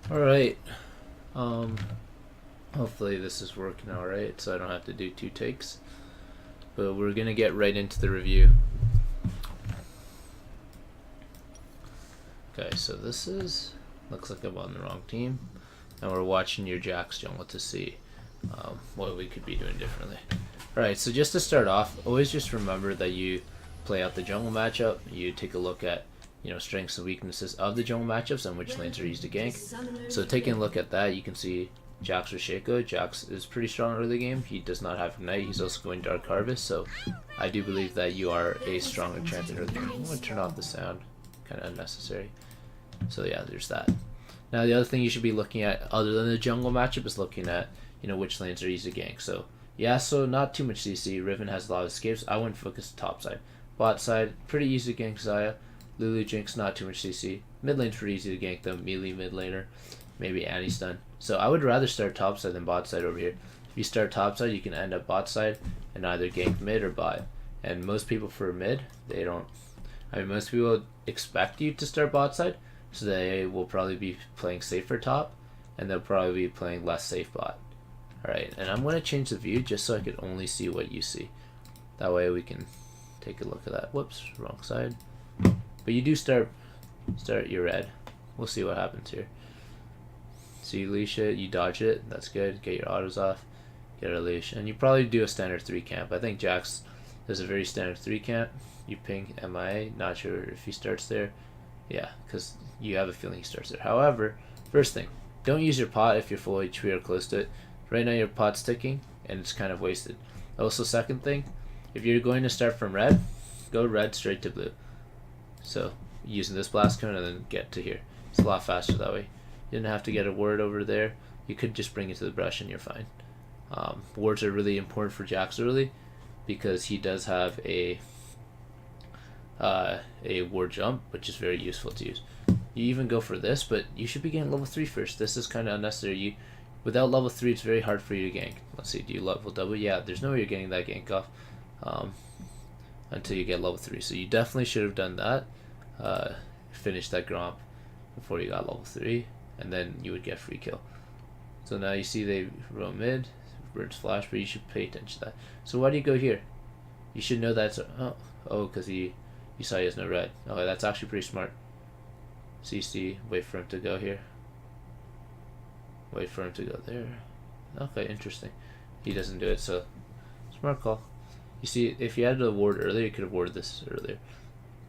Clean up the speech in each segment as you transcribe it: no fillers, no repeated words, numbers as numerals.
Alright, um, hopefully this is working alright so I don't have to do 2 takes. But we're gonna get right into the review. Okay, so this is, looks like I'm on the wrong team. And we're watching your Jax jungle to see what we could be doing differently. Alright, so just to start off, always just remember that you play out the jungle matchup, you take a look at strengths and weaknesses of the jungle matchups and which lanes are used to gank. So taking a look at that, you can see Jax or Shaco. Jax is pretty strong early game. He does not have Ignite. He's also going Dark Harvest, so I do believe that you are a stronger champion early game. I'm going to turn off the sound, kind of unnecessary. So yeah, there's that. Now the other thing you should be looking at, other than the jungle matchup, is looking at which lanes are easy to gank. So yeah, so not too much CC. Riven has a lot of escapes. I wouldn't focus top side. Bot side, pretty easy to gank Xayah. Lulu Jinx, not too much CC. Mid lane's pretty easy to gank though. Melee mid laner, maybe Annie stun. So I would rather start top side than bot side over here. If you start top side, you can end up bot side and either gank mid or bot. And most people for mid, they don't. I mean, most people expect you to start bot side, so they will probably be playing safer top, and they'll probably be playing less safe bot. Alright, and I'm going to change the view just so I could only see what you see. That way we can take a look at that. Whoops, wrong side. But you do start your red. We'll see what happens here. So you leash it, you dodge it, that's good. Get your autos off, get a leash. And you probably do a standard 3 camp. I think Jax does a very standard 3 camp. You ping MIA, not sure if he starts there. Yeah, because you have a feeling he starts there. However, first thing, don't use your pot if you're full HP or close to it. Right now your pot's ticking and it's kind of wasted. Also, second thing, if you're going to start from red, go red straight to blue. So using this blast cone and then get to here. It's a lot faster that way. You didn't have to get a ward over there. You could just bring it to the brush and you're fine. Wards are really important for Jax early because he does have a ward jump, which is very useful to use. You even go for this, but you should be getting level 3 first. This is kind of unnecessary. Without level 3, it's very hard for you to gank. Let's see, do you level double? Yeah, there's no way you're getting that gank off until you get level 3. So you definitely should have done that. Finish that gromp before you got level 3, and then you would get free kill. So now you see they roam mid, birds flash, but you should pay attention to that. So why do you go here? You should know that's because you saw he has no red. Okay, that's actually pretty smart. CC, wait for him to go here. Wait for him to go there. Okay, interesting. He doesn't do it, so smart call. You see, if you had the ward earlier, you could have warded this earlier.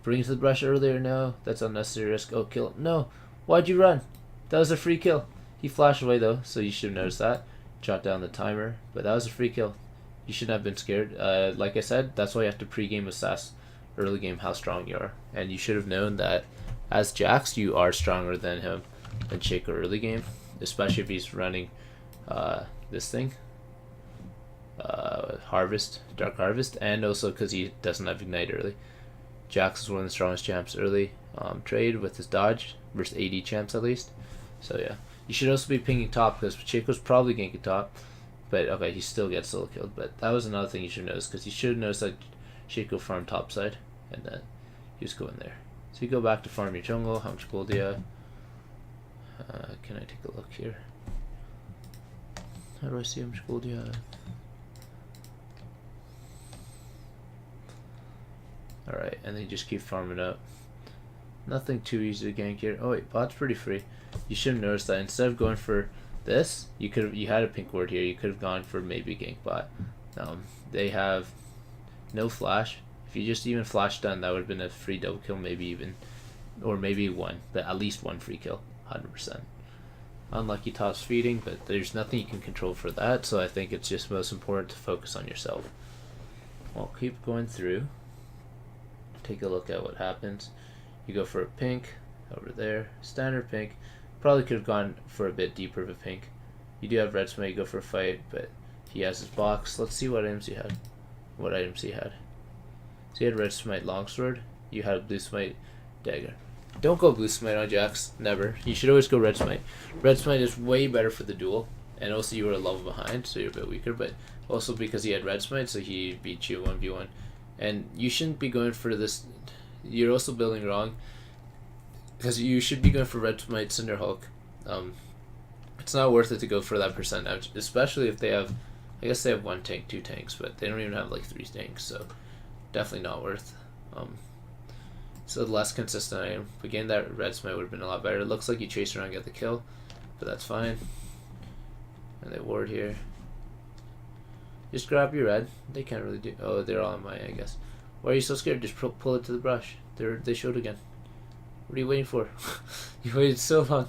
Bring it to the brush earlier, no. That's unnecessary risk. Oh, kill. No. Why'd you run? That was a free kill. He flashed away though, so you should have noticed that. Jot down the timer, but that was a free kill. You shouldn't have been scared. Like I said, that's why you have to pre-game assess early game how strong you are. And you should have known that as Jax, you are stronger than him in Shaco early game, especially if he's running this thing. Harvest, Dark Harvest, and also because he doesn't have Ignite early. Jax is one of the strongest champs early trade with his dodge versus AD champs at least. So yeah, you should also be pinging top because Shaco's probably ganking top, but okay, he still gets solo killed. But that was another thing you should notice because you should have noticed that Shaco farmed top side and then he was going there. So you go back to farm your jungle. How much gold do you have? Can I take a look here? How do I see how much gold you have? Alright, and then you just keep farming up. Nothing too easy to gank here. Oh wait, bot's pretty free. You should have noticed that instead of going for this, you had a pink ward here. You could have gone for maybe gank bot. They have no flash. If you just even flash stun, that would have been a free double kill, maybe even, or maybe one, but at least one free kill, 100%. Unlucky top's feeding, but there's nothing you can control for that. So I think it's just most important to focus on yourself. Well, keep going through. Take a look at what happens. You go for a pink over there, standard pink. Probably could have gone for a bit deeper of a pink. You do have red smite, you go for a fight, but he has his box. Let's see what items he had. What items he had. So he had red smite longsword. You had a blue smite dagger. Don't go blue smite on Jax. Never. You should always go red smite. Red smite is way better for the duel, and also you were a level behind, so you're a bit weaker. But also because he had red smite, so he beat you 1v1. And you shouldn't be going for this. You're also building wrong because you should be going for red smite Cinderhulk It's not worth it to go for that percent damage, especially if they have, I guess they have 1 tank, 2 tanks, but they don't even have like 3 tanks, so definitely not worth. So less consistent item. But getting that red smite would have been a lot better. It looks like you chase around and get the kill, but that's fine. And they ward here. Just grab your red. They can't really do. Oh, they're all in my, I guess. Why are you so scared? Just pull it to the brush. They showed again. What are you waiting for? You waited so long.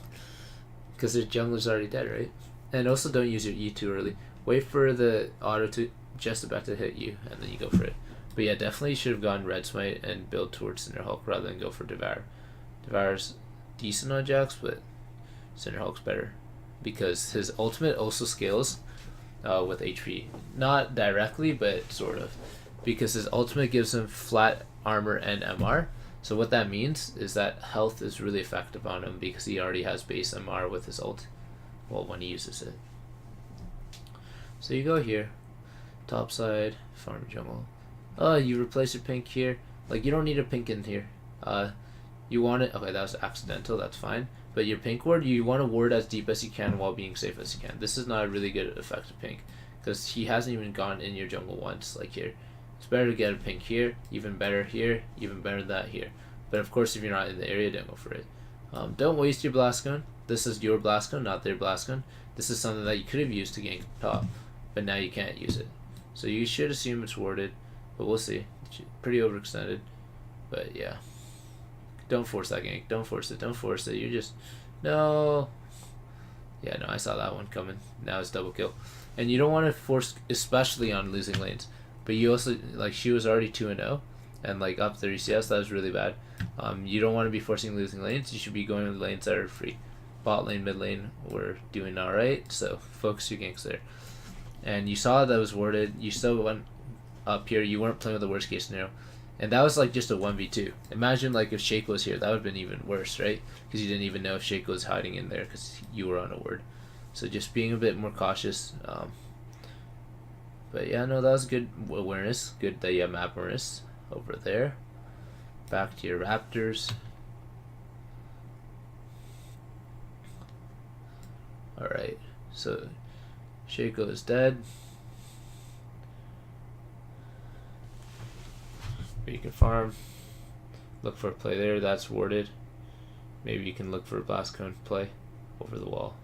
Because their jungler's already dead, right? And also don't use your E too early. Wait for the auto to just about to hit you, and then you go for it. But yeah, definitely should have gone red smite and build towards Cinder Hulk rather than go for Devour. Devour's decent on Jax, but Cinder Hulk's better. Because his ultimate also scales with HP. Not directly, but sort of. Because his ultimate gives him flat armor and MR. So what that means is that health is really effective on him because he already has base MR with his ult. Well, when he uses it. So you go here. Top side, farm jungle. Oh, you replace your pink here. Like, you don't need a pink in here. You want it. Okay, that was accidental. That's fine. But your pink ward, you want to ward as deep as you can while being safe as you can. This is not a really good effective pink because he hasn't even gone in your jungle once, like here. It's better to get a pink here, even better here, even better than that here. But of course, if you're not in the area, don't go for it. Don't waste your blast gun. This is your blast gun, not their blast gun. This is something that you could have used to gank top, but now you can't use it. So you should assume it's warded, but we'll see. It's pretty overextended, but yeah. Don't force that gank. Don't force it. Don't force it. You're just... No. Yeah, no, I saw that one coming. Now it's double kill. And you don't want to force, especially on losing lanes. But you also, like, she was already 2-0. And, like, up 30 CS, that was really bad. You don't want to be forcing losing lanes. You should be going to the lanes that are free. Bot lane, mid lane, we're doing alright. So, focus your ganks there. And you saw that was warded. You still went up here. You weren't playing with the worst case scenario. And that was like just a 1v2. Imagine like if Shaco was here, that would have been even worse, right? Because you didn't even know if Shaco was hiding in there because you were on a ward. So just being a bit more cautious. But yeah, no, that was good awareness. Good that you have map awareness over there. Back to your Raptors. Alright, so Shaco is dead. You can farm, look for a play there, that's warded. Maybe you can look for a blast cone play over the wall.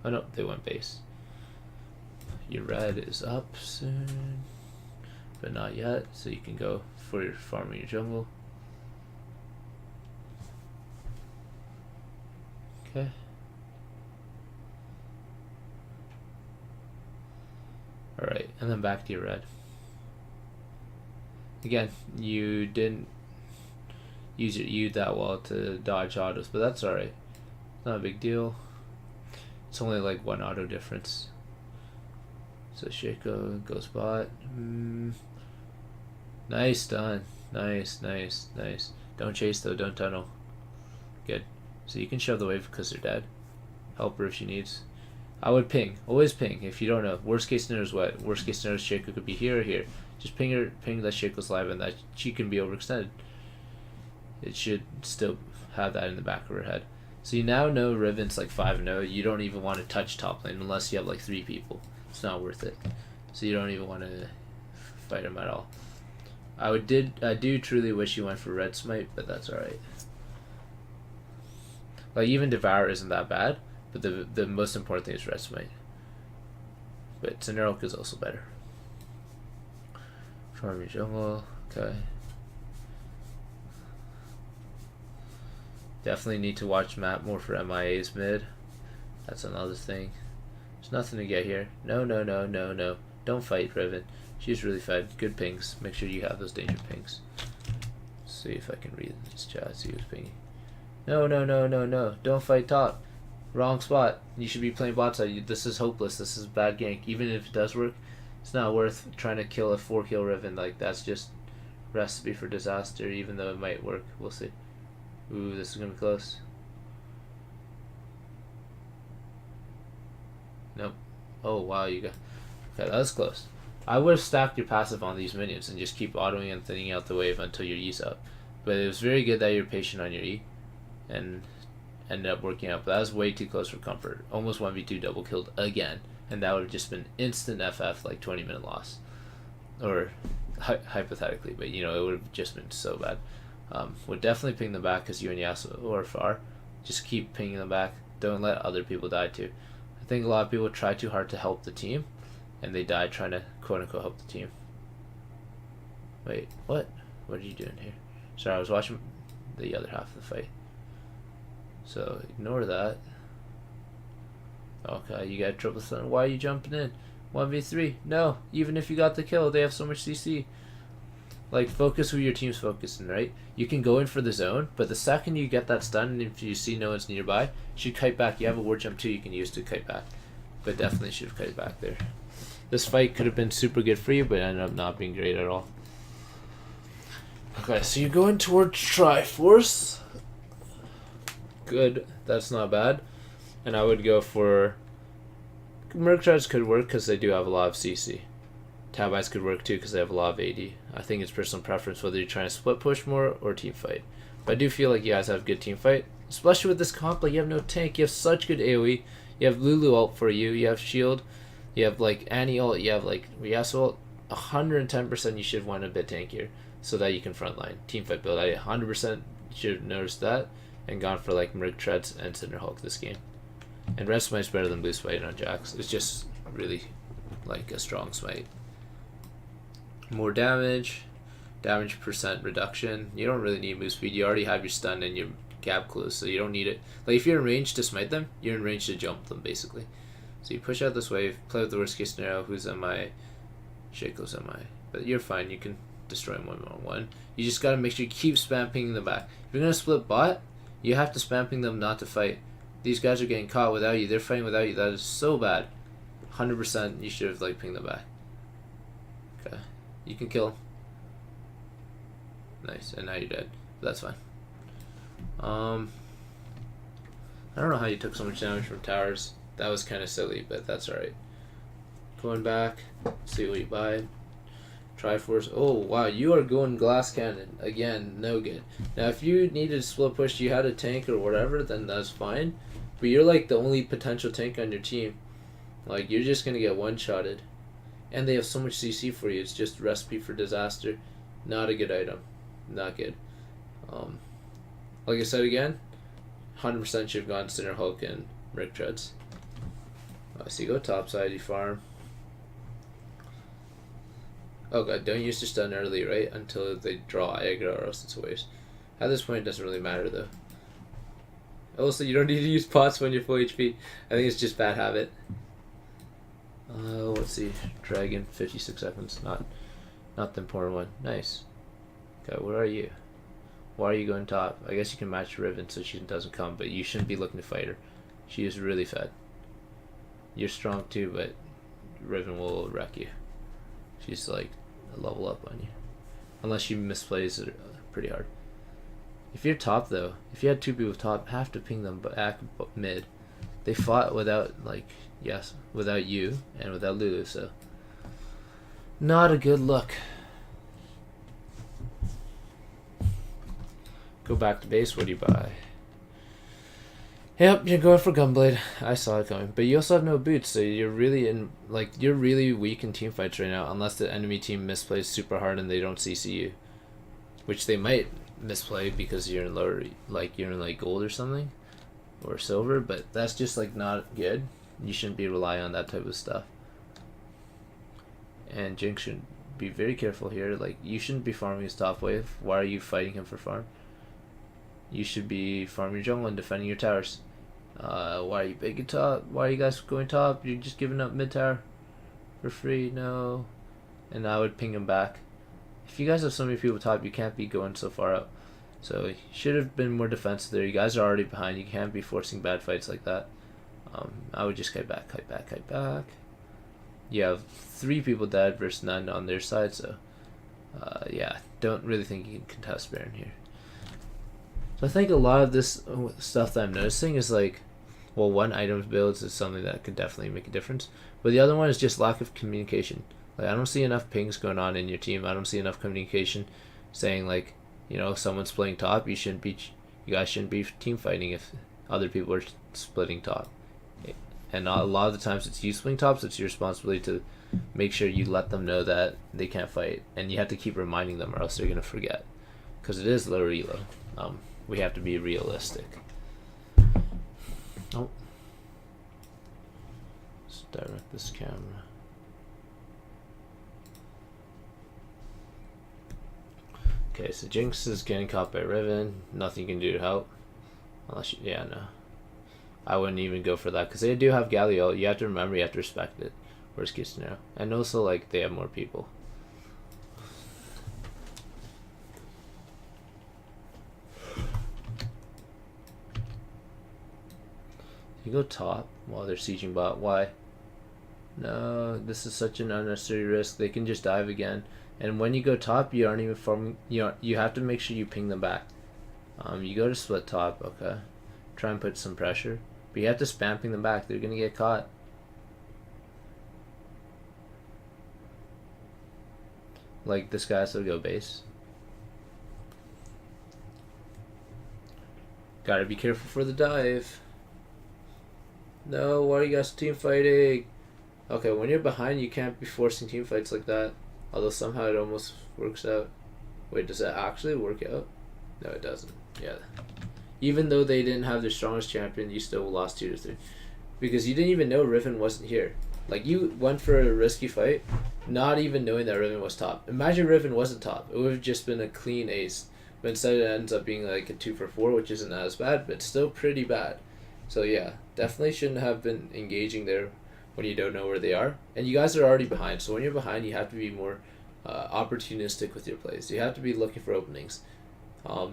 Oh no, they went base. Your red is up soon, but not yet, so you can go for your farming your jungle. Okay. Alright, and then back to your red. Again, you didn't use your E that well to dodge autos, but that's alright. Not a big deal. It's only like 1 auto difference. So Shaco goes bot. Nice done. Nice, nice, nice. Don't chase though, don't tunnel. Good. So you can shove the wave because they're dead. Help her if she needs. I would ping. Always ping if you don't know. Worst case scenario is what? Worst case scenario is Shaco could be here or here. Just ping her, ping that Shaco's live and that she can be overextended. It should still have that in the back of her head. So you now know Riven's like 5-0. You don't even want to touch top lane unless you have like 3 people. It's not worth it. So you don't even want to fight him at all. I do truly wish you went for red smite, but that's alright. Like even Devour isn't that bad, but the most important thing is red smite. But Cinder Hulk is also better. Farm your jungle, okay. Definitely need to watch map more for MIA's mid. That's another thing. There's nothing to get here. No, no, no, no, no. Don't fight Riven. She's really fed. Good pings. Make sure you have those danger pings. Let's see if I can read this chat. See who's pinging. No, no, no, no, no. Don't fight top. Wrong spot. You should be playing bot side. This is hopeless. This is bad gank. Even if it does work, it's not worth trying to kill a 4-kill Riven. Like, that's just recipe for disaster, even though it might work. We'll see. Ooh, this is gonna be close. Nope. Oh, wow, you got... Okay, that was close. I would have stacked your passive on these minions and just keep autoing and thinning out the wave until your E's up. But it was very good that you're patient on your E. And ended up working out, but that was way too close for comfort. Almost 1v2 double killed again, and that would have just been instant FF, like 20-minute loss. Or hypothetically, but you know, it would have just been so bad. Would definitely ping them back because you and Yasuo are far. Just keep pinging them back. Don't let other people die too. I think a lot of people try too hard to help the team, and they die trying to quote-unquote help the team. Wait, what? What are you doing here? Sorry, I was watching the other half of the fight. So, ignore that. Okay, you got triple stun. Why are you jumping in? 1v3. No, even if you got the kill, they have so much CC. Like, focus who your team's focusing, right? You can go in for the zone, but the second you get that stun, and if you see no one's nearby, you should kite back. You have a ward jump too you can use to kite back. But definitely should have kited back there. This fight could have been super good for you, but ended up not being great at all. Okay, so you're going towards Triforce. Good, that's not bad. And I would go for... Merc Treads could work because they do have a lot of CC. Tab Eyes could work too because they have a lot of AD. I think it's personal preference whether you're trying to split push more or team fight. But I do feel like you guys have good team fight. Especially with this comp, like you have no tank, you have such good AoE. You have Lulu ult for you, you have shield, you have like Annie ult, you have like Yasuo ult. 110% you should want a bit tankier so that you can frontline. Team fight build, I 100% should have noticed that and gone for like Merc Treads and Cinder Hulk this game. And Red Smite's better than Blue Smite on Jax. It's just really like a strong smite. More damage percent reduction. You don't really need move speed. You already have your stun and your gap close, so you don't need it. Like if you're in range to smite them, you're in range to jump them basically. So you push out this wave, play with the worst case scenario. Who's MI? Shaco's MI. But you're fine. You can destroy them 1-on-1. You just gotta make sure you keep spam pinging them back. If you're gonna split bot, you have to spam ping them not to fight. These guys are getting caught without you. They're fighting without you. That is so bad. 100% you should have like pinged them back. Okay. You can kill him. Nice. And now you're dead. But that's fine. I don't know how you took so much damage from towers. That was kind of silly, but that's alright. Going back. See what you buy. Triforce. Oh, wow. You are going glass cannon. Again, no good. Now, if you needed to split push, you had a tank or whatever, then that's fine. But you're like the only potential tank on your team. Like, you're just going to get one-shotted. And they have so much CC for you. It's just recipe for disaster. Not a good item. Not good. Like I said again, 100% should have gone Cinder Hulk and Merc Treads. So you go topside, you farm. Oh god, don't use your stun early, right? Until they draw aggro or else it's a waste. At this point, it doesn't really matter though. Also, you don't need to use pots when you're full HP. I think it's just bad habit. Let's see. Dragon, 56 seconds. Not the important one. Nice. Okay, where are you? Why are you going top? I guess you can match Riven so she doesn't come, but you shouldn't be looking to fight her. She is really fed. You're strong too, but Riven will wreck you. She's like a level up on you. Unless she misplays it pretty hard. If you're top though, if you had two people top, have to ping them back mid. They fought without without you and without Lulu, so not a good look. Go back to base. What do you buy? Yep, you're going for Gunblade. I saw it coming, but you also have no boots, so you're really weak in team fights right now, unless the enemy team misplays super hard and they don't CC you, which they might misplay because you're in lower, you're in like gold or something, or silver. But that's just like not good. You shouldn't be relying on that type of stuff. And Jinx should be very careful here. Like, you shouldn't be farming his top wave. Why are you fighting him for farm? You should be farming your jungle and defending your towers. Why are you big at top? Why are you guys going top? You're just giving up mid tower for free. No. And I would ping him back. If you guys have so many people top, you can't be going so far up. So you should have been more defensive there. You guys are already behind. You can't be forcing bad fights like that. I would just kite back, kite back, kite back. You have 3 people dead versus none on their side, so yeah, don't really think you can contest Baron here. So I think a lot of this stuff that I'm noticing is like, well, one, items builds is something that could definitely make a difference, but the other one is just lack of communication. Like, I don't see enough pings going on in your team. I don't see enough communication saying like, you know, someone's playing top, you guys shouldn't be team fighting other people are splitting top. And a lot of the times it's you splitting top, so it's your responsibility to make sure you let them know that they can't fight. And you have to keep reminding them or else they're going to forget. Because it is low reload. We have to be realistic. Oh. Let's direct this camera. Okay, so Jinx is getting caught by Riven. Nothing you can do to help. Unless you, yeah, no. I wouldn't even go for that because they do have Galio. You have to remember, you have to respect it. Worst case scenario. And also, like, they have more people. You go top while they're sieging bot. Why? No, this is such an unnecessary risk. They can just dive again. And when you go top, you aren't even forming. You have to make sure you ping them back. You go to split top, okay. Try and put some pressure. But you have to spam ping them back. They're gonna get caught. Like, this guy has to go base. Gotta be careful for the dive. No, why are you guys team fighting? Okay, when you're behind, you can't be forcing team fights like that. Although somehow it almost works out. Wait, does that actually work out? No, it doesn't. Yeah. Even though they didn't have their strongest champion, you still lost 2-3. Because you didn't even know Riven wasn't here. Like, you went for a risky fight, not even knowing that Riven was top. Imagine Riven wasn't top. It would have just been a clean ace. But instead it ends up being like a 2-for-4, which isn't as bad, but still pretty bad. So yeah, definitely shouldn't have been engaging there when you don't know where they are. And you guys are already behind, so when you're behind, you have to be more opportunistic with your plays. You have to be looking for openings.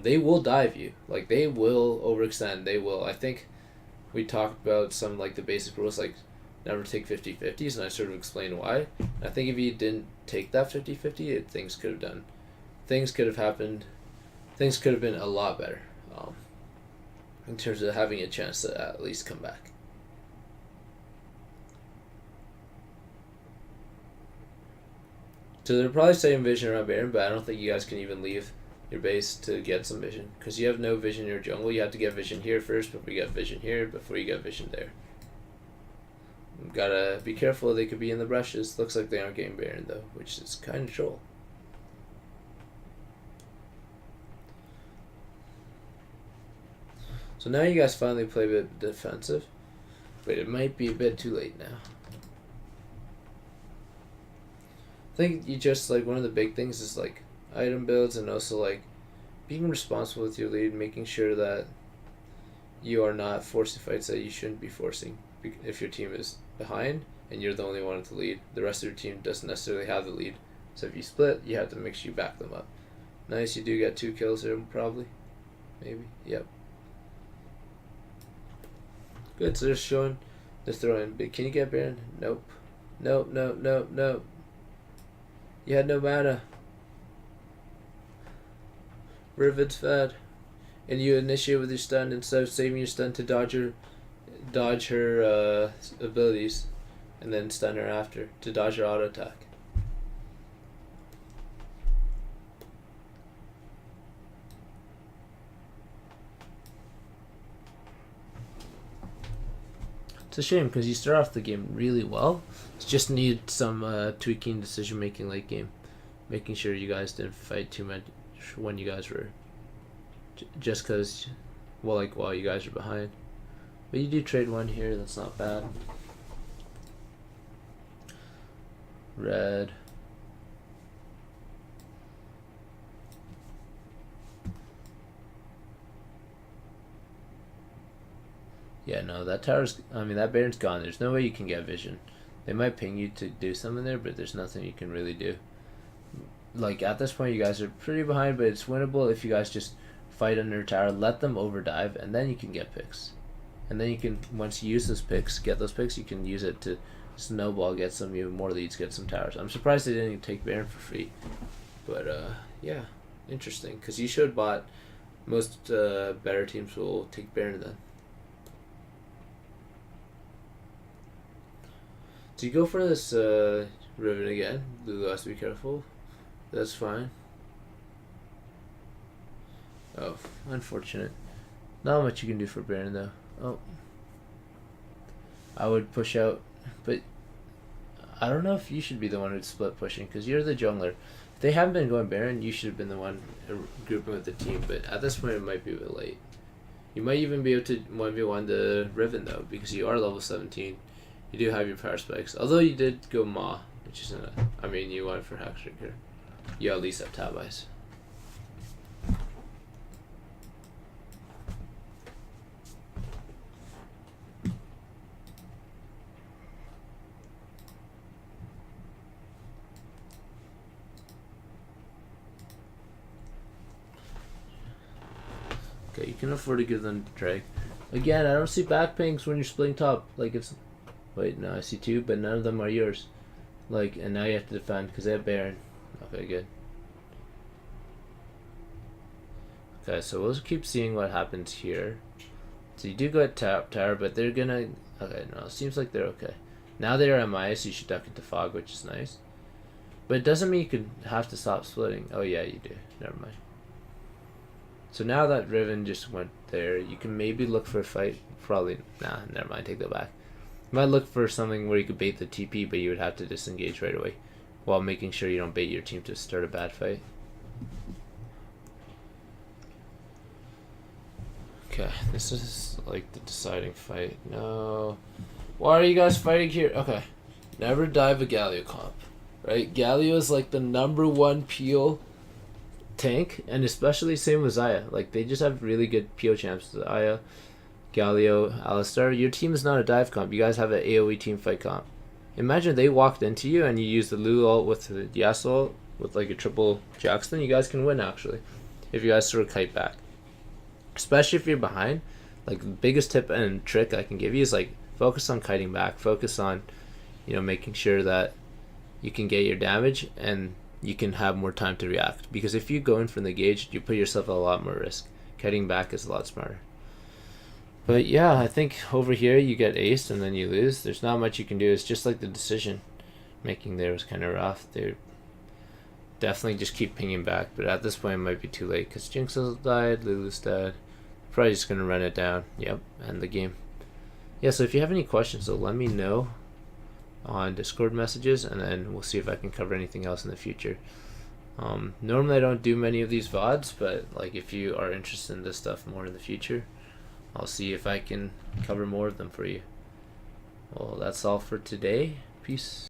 They will dive you. Like, they will overextend. They will. I think we talked about some, like, the basic rules, like never take 50-50s, and I sort of explained why. I think if you didn't take that 50-50, things could have done. Things could have happened. Things could have been a lot better in terms of having a chance to at least come back. So they're probably saying vision around Baron, but I don't think you guys can even leave your base to get some vision. Because you have no vision in your jungle. You have to get vision here first before you get vision here, before you get vision there. Gotta be careful, they could be in the brushes. Looks like they aren't getting Baron though, which is kind of troll. So now you guys finally play a bit defensive. But it might be a bit too late now. I think you just, like, one of the big things is, like, item builds and also, like, being responsible with your lead, making sure that you are not forcing fights that you shouldn't be forcing. If your team is behind and you're the only one with the lead, the rest of your team doesn't necessarily have the lead. So if you split, you have to make sure you back them up. Nice, you do get 2 kills here, probably. Maybe, yep. Good, so they're showing, they're throwing big. Can you get Baron? Nope. Nope, nope, nope, nope. You had no mana. Riven's fed. And you initiate with your stun instead of saving your stun to dodge her abilities, and then stun her after to dodge her auto attack. It's a shame because you start off the game really well. You just need some tweaking decision making late game, making sure you guys didn't fight too much when you guys were just because, well, like, while you guys are behind. But you do trade one here, that's not bad. Red. Yeah, no, that tower's, I mean, that Baron's gone. There's no way you can get vision. They might ping you to do something there, but there's nothing you can really do. Like, at this point, you guys are pretty behind, but it's winnable if you guys just fight under a tower, let them overdive, and then you can get picks. And then you can, once you use those picks, get those picks, you can use it to snowball, get some even more leads, get some towers. I'm surprised they didn't even take Baron for free. But, yeah, interesting. Because you showed bot, most better teams will take Baron then. So you go for this Riven again. Lulu has to be careful. That's fine. Oh, unfortunate. Not much you can do for Baron though. Oh, I would push out, but I don't know if you should be the one who'd split pushing because you're the jungler. If they haven't been going Baron, you should have been the one grouping with the team. But at this point, it might be a bit late. You might even be able to 1v1 the Riven though, because you are level 17. You do have your power spikes. Although you did go Maw, which isn't I mean, you went for Hextrigger. You at least have tab eyes. Okay, you can afford to give them drag. Again, I don't see backpings when you're splitting top. Like it's, wait, no, I see two, but none of them are yours. Like, and now you have to defend because they have Baron. Okay, good. Okay, so we'll just keep seeing what happens here. So you do go at top tower, but they're gonna. Okay, no, it seems like they're okay. Now they're MI, so you should duck into fog, which is nice. But it doesn't mean you could have to stop splitting. Oh yeah, you do. Never mind. So now that Riven just went there, you can maybe look for a fight. Probably, nah, never mind, take that back. You might look for something where you could bait the TP, but you would have to disengage right away while making sure you don't bait your team to start a bad fight. Okay, this is like the deciding fight. No. Why are you guys fighting here? Okay. Never dive a Galio comp. Right? Galio is like the #1 peel tank, and especially same with Xayah. Like they just have really good PO champs. Xayah, Galio, Alistar. Your team is not a dive comp. You guys have an AoE team fight comp. Imagine they walked into you and you used the Lulu ult with the Yasuo ult with like a triple Jax, then you guys can win actually. If you guys sort of kite back. Especially if you're behind. Like the biggest tip and trick I can give you is like focus on kiting back. Focus on, you know, making sure that you can get your damage and you can have more time to react. Because if you go in from the gauge, you put yourself at a lot more risk. Kiting back is a lot smarter. But yeah, I think over here you get aced and then you lose. There's not much you can do. It's just like the decision making there was kind of rough. They're definitely just keep pinging back. But at this point it might be too late because Jinx has died, Lulu's dead. Probably just going to run it down. Yep, end the game. Yeah, so if you have any questions, though, let me know on Discord messages, and then we'll see if I can cover anything else in the future. Normally I don't do many of these VODs, but like if you are interested in this stuff more in the future, I'll see if I can cover more of them for you. Well, that's all for today. Peace.